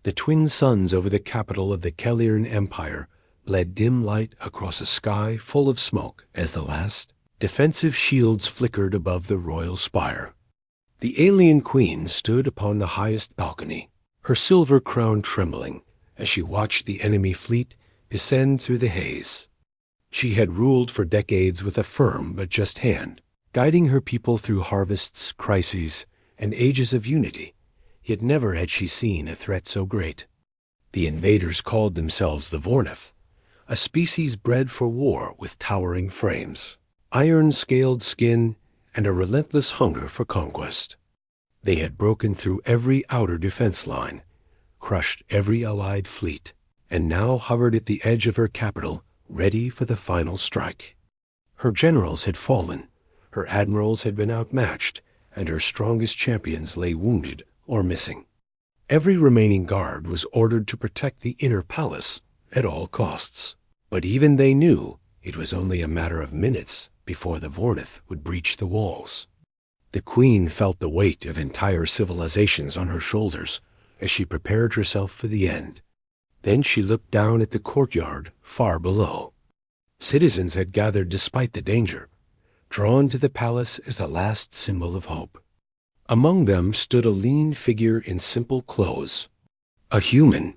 The twin suns over the capital of the Kellyan Empire bled dim light across a sky full of smoke as the last defensive shields flickered above the royal spire. The alien queen stood upon the highest balcony, her silver crown trembling as she watched the enemy fleet descend through the haze. She had ruled for decades with a firm but just hand, guiding her people through harvests, crises, and ages of unity, yet never had she seen a threat so great. The invaders called themselves the Vornith, a species bred for war with towering frames, iron-scaled skin, and a relentless hunger for conquest. They had broken through every outer defense line, crushed every allied fleet, and now hovered at the edge of her capital, ready for the final strike. Her generals had fallen, her admirals had been outmatched, and her strongest champions lay wounded or missing. Every remaining guard was ordered to protect the inner palace at all costs. But even they knew it was only a matter of minutes before the Vornith would breach the walls. The queen felt the weight of entire civilizations on her shoulders as she prepared herself for the end. Then she looked down at the courtyard far below. Citizens had gathered despite the danger, drawn to the palace as the last symbol of hope. Among them stood a lean figure in simple clothes, a human.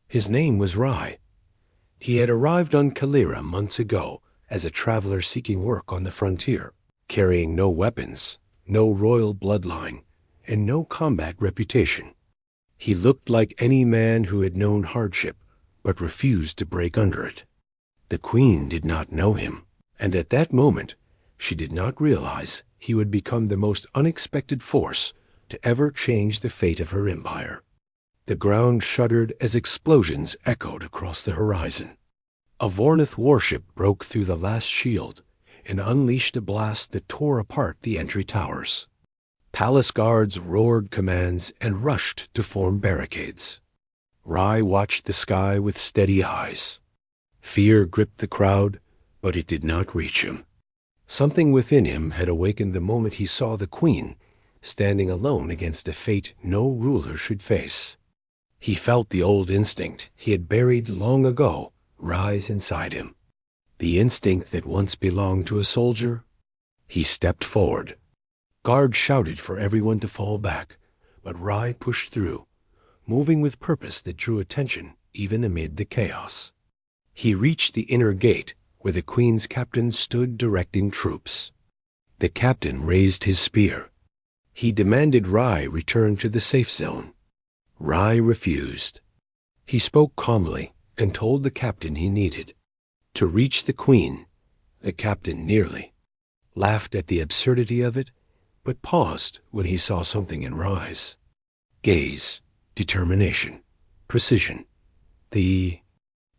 His name was Rai. He had arrived on Kalira months ago as a traveler seeking work on the frontier, carrying no weapons, no royal bloodline, and no combat reputation. He looked like any man who had known hardship, but refused to break under it. The queen did not know him, and at that moment she did not realize he would become the most unexpected force to ever change the fate of her empire. The ground shuddered as explosions echoed across the horizon. A Vornith warship broke through the last shield and unleashed a blast that tore apart the entry towers. Palace guards roared commands and rushed to form barricades. Rai watched the sky with steady eyes. Fear gripped the crowd, but it did not reach him. Something within him had awakened the moment he saw the queen standing alone against a fate no ruler should face. He felt the old instinct he had buried long ago rise inside him. The instinct that once belonged to a soldier. He stepped forward. Guards shouted for everyone to fall back, but Rai pushed through, moving with purpose that drew attention even amid the chaos. He reached the inner gate where the queen's captain stood directing troops. The captain raised his spear. He demanded Rai return to the safe zone. Rai refused. He spoke calmly and told the captain he needed to reach the queen. The captain nearly laughed at the absurdity of it, but paused when he saw something in Rai's gaze, determination, precision, the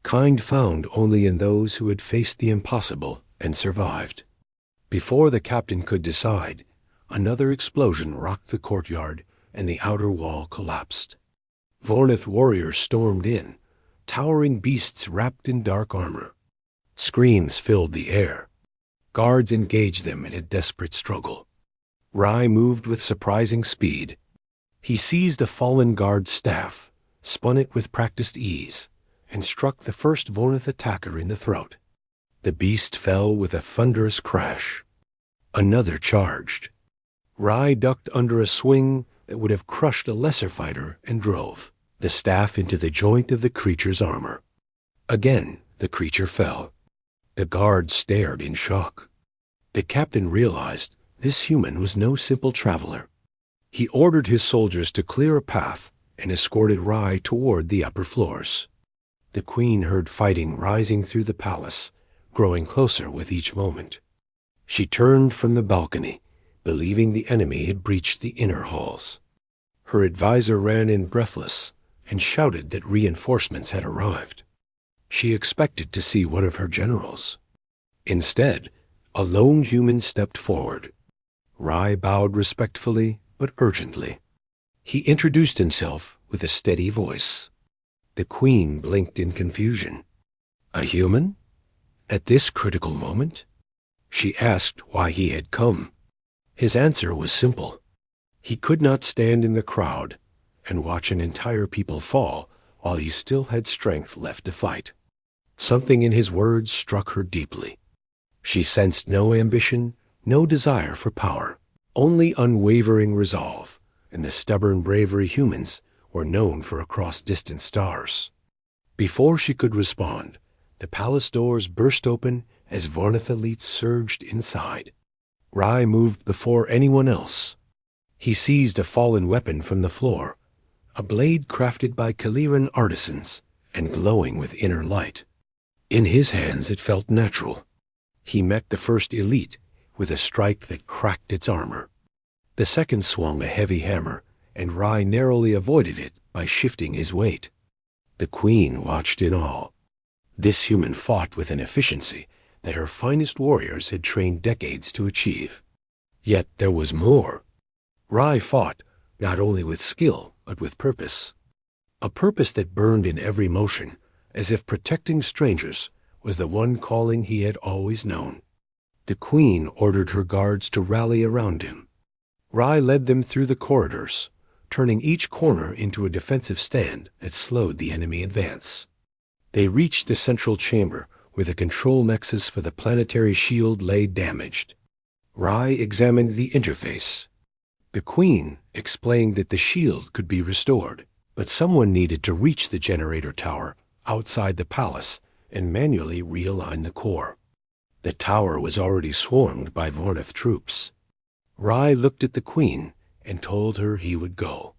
kind found only in those who had faced the impossible and survived. Before the captain could decide, another explosion rocked the courtyard and the outer wall collapsed. Vornith warriors stormed in, towering beasts wrapped in dark armor. Screams filled the air. Guards engaged them in a desperate struggle. Rai moved with surprising speed. He seized a fallen guard's staff, spun it with practiced ease, and struck the first Vornith attacker in the throat. The beast fell with a thunderous crash. Another charged. Rai ducked under a swing that would have crushed a lesser fighter and drove the staff into the joint of the creature's armor. Again, the creature fell. The guards stared in shock. The captain realized this human was no simple traveler. He ordered his soldiers to clear a path and escorted Rai toward the upper floors. The queen heard fighting rising through the palace, growing closer with each moment. She turned from the balcony, believing the enemy had breached the inner halls. Her advisor ran in breathless and shouted that reinforcements had arrived. She expected to see one of her generals. Instead, a lone human stepped forward. Rai bowed respectfully but urgently. He introduced himself with a steady voice. The queen blinked in confusion. A human? At this critical moment? She asked why he had come. His answer was simple. He could not stand in the crowd, and watch an entire people fall while he still had strength left to fight. Something in his words struck her deeply. She sensed no ambition, no desire for power, only unwavering resolve, and the stubborn bravery humans were known for across distant stars. Before she could respond, the palace doors burst open as Vornithalites surged inside. Rai moved before anyone else. He seized a fallen weapon from the floor, a blade crafted by Kaliran artisans and glowing with inner light. In his hands it felt natural. He met the first elite with a strike that cracked its armor. The second swung a heavy hammer, and Rai narrowly avoided it by shifting his weight. The queen watched in awe. This human fought with an efficiency that her finest warriors had trained decades to achieve. Yet there was more. Rai fought not only with skill, but with purpose. A purpose that burned in every motion, as if protecting strangers was the one calling he had always known. The queen ordered her guards to rally around him. Rai led them through the corridors, turning each corner into a defensive stand that slowed the enemy advance. They reached the central chamber where the control nexus for the planetary shield lay damaged. Rai examined the interface. The queen explained that the shield could be restored, but someone needed to reach the generator tower outside the palace and manually realign the core. The tower was already swarmed by Vornith troops. Rai looked at the queen and told her he would go.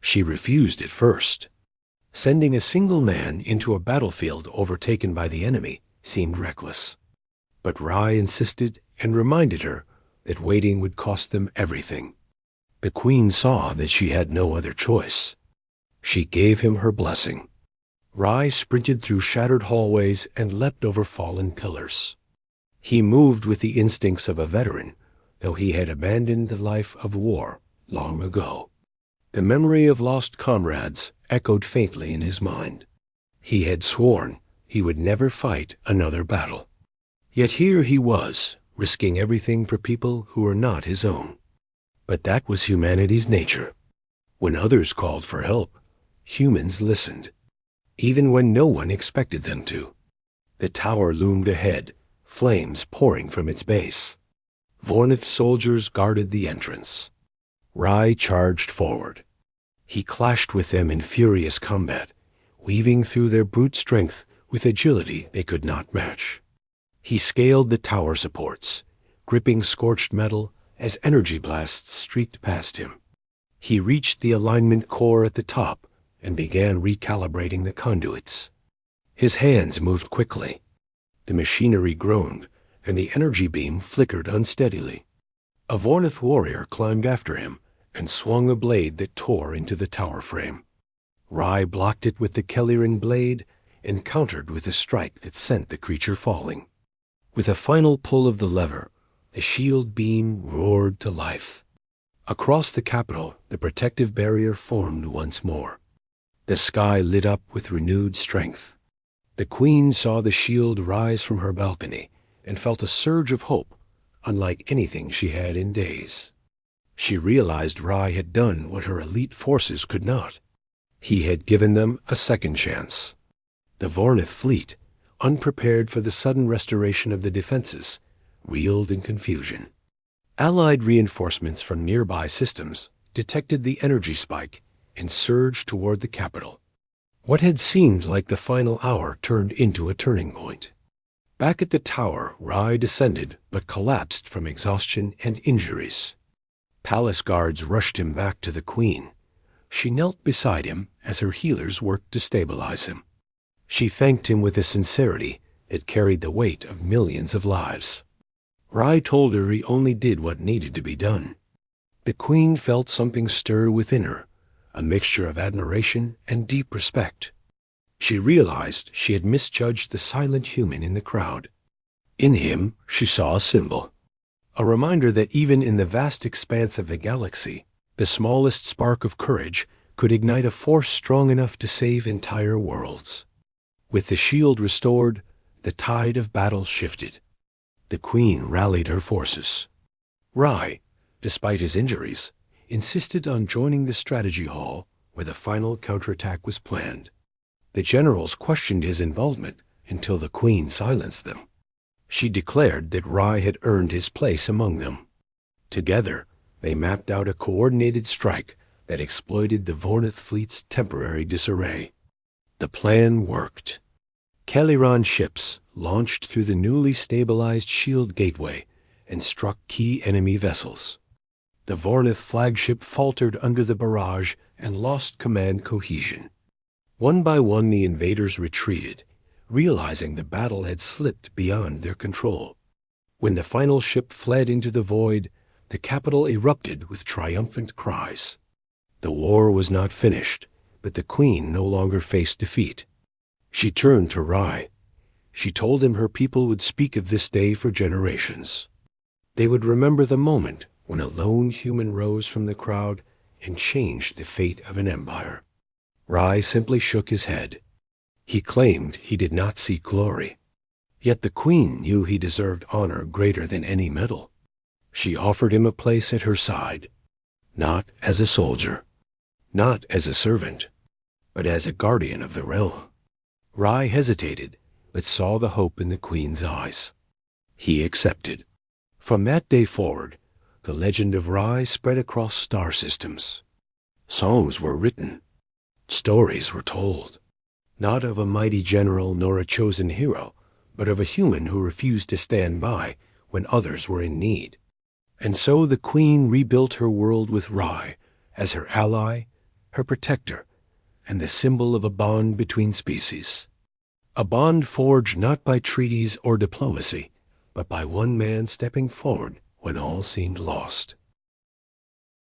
She refused at first. Sending a single man into a battlefield overtaken by the enemy seemed reckless. But Rai insisted and reminded her that waiting would cost them everything. The queen saw that she had no other choice. She gave him her blessing. Rai sprinted through shattered hallways and leapt over fallen pillars. He moved with the instincts of a veteran, though he had abandoned the life of war long ago. The memory of lost comrades echoed faintly in his mind. He had sworn he would never fight another battle. Yet here he was, risking everything for people who were not his own. But that was humanity's nature. When others called for help, humans listened, even when no one expected them to. The tower loomed ahead, flames pouring from its base. Vornith soldiers guarded the entrance. Rai charged forward. He clashed with them in furious combat, weaving through their brute strength with agility they could not match. He scaled the tower supports, gripping scorched metal as energy blasts streaked past him. He reached the alignment core at the top and began recalibrating the conduits. His hands moved quickly. The machinery groaned, and the energy beam flickered unsteadily. A Vornith warrior climbed after him and swung a blade that tore into the tower frame. Rai blocked it with the Kaliran blade and countered with a strike that sent the creature falling. With a final pull of the lever, the shield beam roared to life. Across the capital, the protective barrier formed once more. The sky lit up with renewed strength. The queen saw the shield rise from her balcony and felt a surge of hope, unlike anything she had in days. She realized Rai had done what her elite forces could not. He had given them a second chance. The Vornith fleet, unprepared for the sudden restoration of the defenses, reeled in confusion. Allied reinforcements from nearby systems detected the energy spike and surged toward the capital. What had seemed like the final hour turned into a turning point. Back at the tower, Rai descended but collapsed from exhaustion and injuries. Palace guards rushed him back to the queen. She knelt beside him as her healers worked to stabilize him. She thanked him with a sincerity that carried the weight of millions of lives. Rai told her he only did what needed to be done. The queen felt something stir within her, a mixture of admiration and deep respect. She realized she had misjudged the silent human in the crowd. In him, she saw a symbol, a reminder that even in the vast expanse of the galaxy, the smallest spark of courage could ignite a force strong enough to save entire worlds. With the shield restored, the tide of battle shifted. The queen rallied her forces. Rai, despite his injuries, insisted on joining the strategy hall where the final counterattack was planned. The generals questioned his involvement until the Queen silenced them. She declared that Rye had earned his place among them. Together, they mapped out a coordinated strike that exploited the Vornith fleet's temporary disarray. The plan worked. Kaliran ships launched through the newly stabilized shield gateway and struck key enemy vessels. The Vornith flagship faltered under the barrage and lost command cohesion. One by one the invaders retreated, realizing the battle had slipped beyond their control. When the final ship fled into the void, the capital erupted with triumphant cries. The war was not finished, but the Queen no longer faced defeat. She turned to Rye. She told him her people would speak of this day for generations. They would remember the moment when a lone human rose from the crowd and changed the fate of an empire. Rye simply shook his head. He claimed he did not seek glory. Yet the Queen knew he deserved honor greater than any medal. She offered him a place at her side, not as a soldier, not as a servant, but as a guardian of the realm. Rye hesitated, but saw the hope in the Queen's eyes. He accepted. From that day forward, the legend of Rye spread across star systems. Songs were written. Stories were told. Not of a mighty general nor a chosen hero, but of a human who refused to stand by when others were in need. And so the Queen rebuilt her world with Rye as her ally, her protector, and the symbol of a bond between species. A bond forged not by treaties or diplomacy, but by one man stepping forward when all seemed lost.